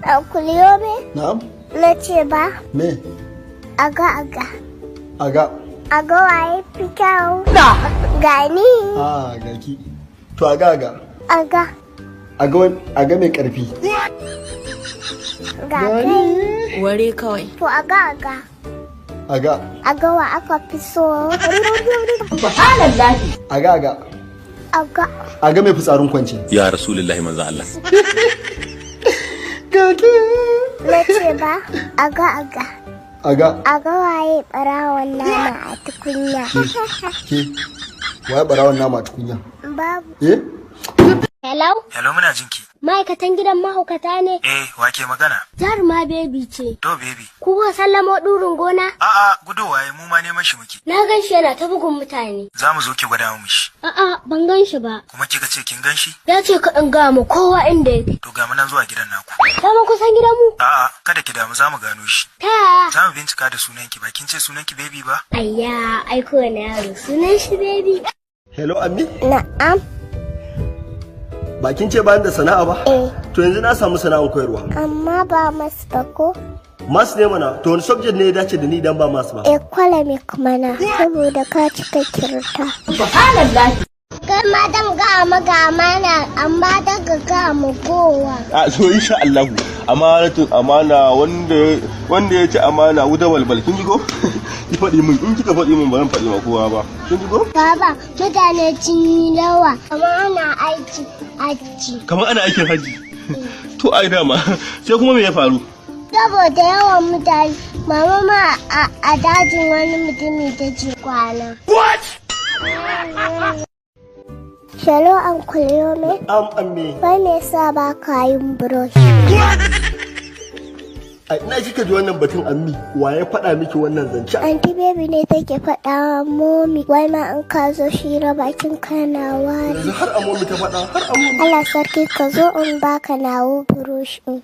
Kuliyomi? Na'am? Na ce ba. Me? Aga. Aga. Aga waye fi kyau? Gani. Gaki. To aga. Aga. Aga mai karfi. Ga kai. Ware kawai. To aga. Aga wa aka fi so. Subhanallahi. Aga. Aga mai fitsarin kwanci. Ya Rasulullahi manzo Allah. Gaki. Na ce ba. Aga. Aga waye barawon nama a tukunya. Ke. Waye barawon nama a tukunya? Babu. Hello? Hello, muna jinki. Ma'aikatan gidan mahaukata ne? Wake magana? Jaruma baby ce. To baby. Kuka sallamo ɗurin gona? A'a, gudowaye mu ma neman shi muke. Na gan shi yana ta bugun mutane. Za mu zo ki gwada mu shi. A'a, ban gan shi ba. Kuma kika ce kin gan shi? Ya ce ka in ga mu kowa inda yake. To ga mu nan zuwa gidan naku. Kama kusan gidan mu? A'a, kada ki damu za mu gano shi. Ta yaya? Za mu bincika da sunan ki ba kin ce sunan ki baby ba? Ayya, ai kowane yaro sunan shi baby. Hello, Ammi? Na'am. Bakin ce bayan da sana'a ba? To yanzu na samu sana'an koyarwa. Amma ba masu ba ko? Masu ne mana, to wani subject ne ya dace da ni idan ba masu ba? Economic mana, saboda ka cika kirta. Subhanallahi. Kai ma dan ga mana, amma daga ga mu kowa. So insha Allah amana wanda ya ci amana wuta balbal kin ji ko? Ki faɗi min in kika faɗi min ba zan faɗi ma kowa ba. Kin ji ko? Baba, mutane sun yi yawa, amma ana aiki. Kamar ana aikin haji. To ai dama sai kuma me ya faru? Saboda yawan mutane, mama ma a dajin wani mutumi ta ce kwana. What? Shalo an kuliyomi? Amme. Wai me yasa ba ka yin brush? Ina kika ji wannan batun Ammi, wa ya faɗa miki wannan zance? Aunty baby ne take faɗa momi, wai ma an ka zo shira bakin kana wari. Yanzu har amomi ta faɗa, har amomi. Allah sarki ka zo in baka nawo brush ɗin.